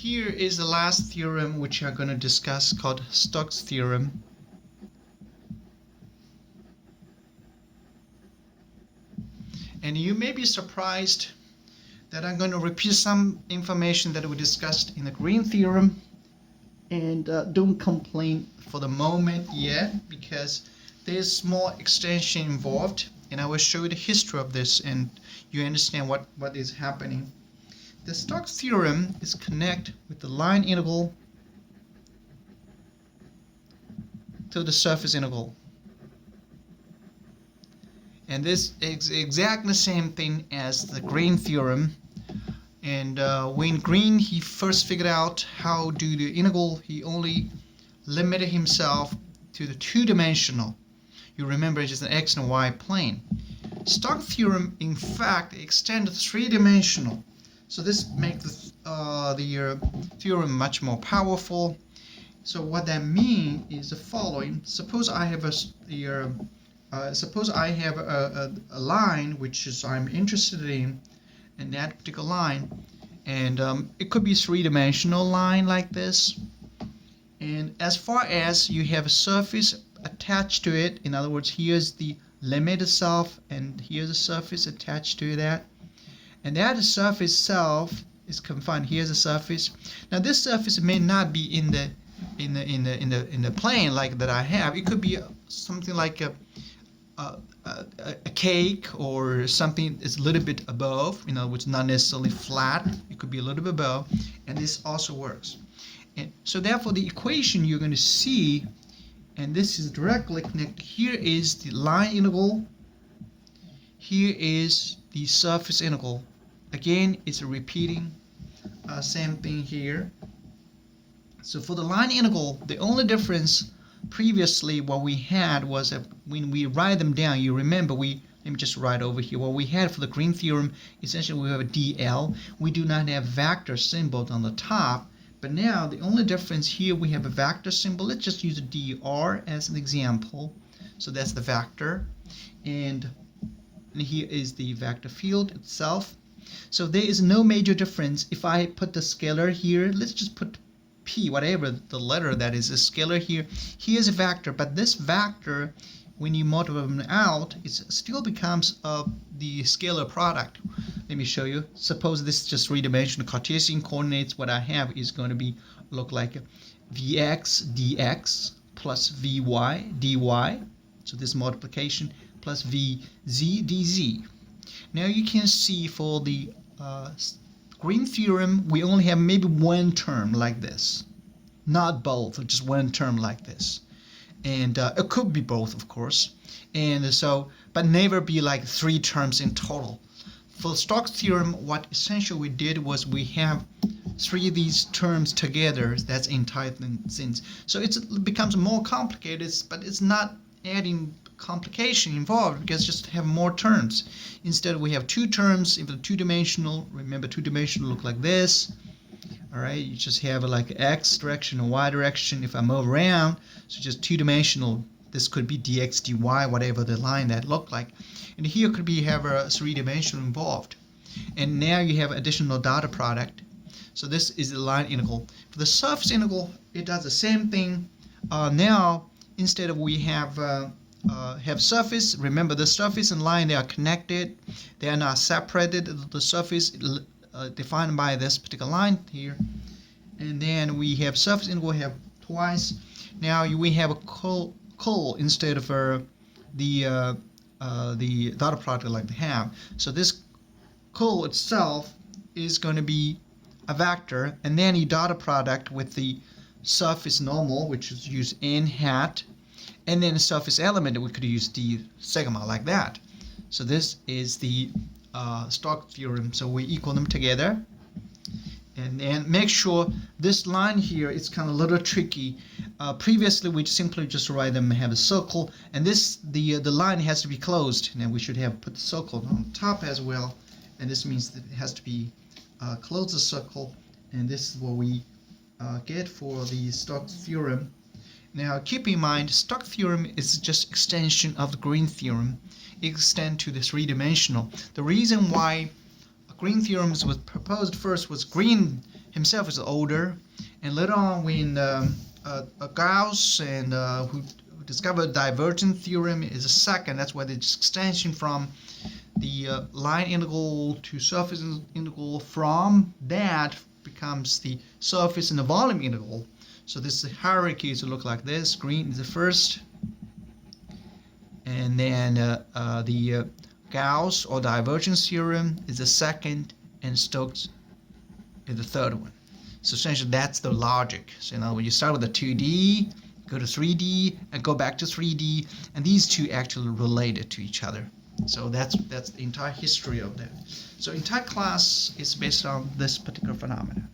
here is the last theorem which we are going to discuss, called Stoke's theorem. And you may be surprised that I'm going to repeat some information that we discussed in the green theorem. And don't complain for the moment yet, because there's small extension involved, and I will show you the history of this and you understand what is happening. The Stoke's theorem is connect with the line integral to the surface integral. And this is exactly the same thing as the Green theorem. And when Green, he first figured out how to do the integral, he only limited himself to the two-dimensional. You remember it's just an x and y plane. Stoke's theorem, in fact, extends three-dimensional. So this makes the theorem much more powerful. So what that means is the following. Suppose I have a line which is I'm interested in, and that particular line, and it could be a three-dimensional line like this. And as far as you have a surface attached to it, in other words, here's the limit itself, and here's a surface attached to that, and that surface itself is confined. Here's a surface. Now this surface may not be in the plane like that I have. It could be something like a cake, or something is a little bit above, which is not necessarily flat. It could be a little bit above, and this also works. And so therefore the equation you're going to see, and this is directly connected. Here is the line integral. Here is the surface integral. Again, it's a repeating same thing here. So for the line integral, the only difference previously what we had was that when we write them down, you remember let me just write over here. What we had for the Green theorem, essentially we have a dl. We do not have vector symbols on the top, but now the only difference here, we have a vector symbol. Let's just use a dr as an example. So that's the vector, and here is the vector field itself. So there is no major difference. If I put the scalar here, let's just put p, whatever the letter that is a scalar here. Here's a vector, but this vector, when you multiply them out, it still becomes the scalar product. Let me show you. Suppose this is just three-dimensional Cartesian coordinates. What I have is going to look like vx dx plus vy dy. So this multiplication plus vz dz. Now you can see for the Green theorem, we only have maybe one term like this, not both, just one term like this. And it could be both, of course. And so, but never be like three terms in total. For Stoke's theorem, what essentially we did was we have three of these terms together. That's entire things. So it becomes more complicated, but it's not adding complication involved, because just have more terms. Instead we have two terms. If the two-dimensional, remember two-dimensional look like this. All right, you just have like x direction and y direction. If I move around, so just two-dimensional, this could be dx dy, whatever the line that look like. And here could be have a three-dimensional involved. And now you have additional dot product. So this is the line integral. For the surface integral, it does the same thing. Now instead of we have surface, remember the surface and line, they are connected, they are not separated. The surface defined by this particular line here, and then we have surface integral, we have twice. Now we have a col instead of the dot product like they have. So this col itself is going to be a vector, and then you dot product with the surface normal, which is use n hat, and then a surface element, we could use d sigma like that. So this is the Stoke's theorem. So we equal them together, and then make sure this line here is kind of a little tricky. Previously we simply just write them, have a circle, and this the line has to be closed. Now we should have put the circle on top as well, and this means that it has to be close the circle, and this is what we get for the Stoke's theorem. Now keep in mind, Stoke's theorem is just extension of the Green theorem. It extends to the three-dimensional. The reason why Green theorem was proposed first was Green himself is older, and later on when Gauss and who discovered divergent theorem is a second. That's why the extension from the line integral to surface integral, from that becomes the surface and the volume integral. So this hierarchy is to look like this. Green is the first, and then the Gauss or divergence theorem is the second, and Stokes is the third one. So essentially that's the logic. So when you start with a 2D, go to 3D, and go back to 3D, and these two actually related to each other. So that's the entire history of that. So entire class is based on this particular phenomenon.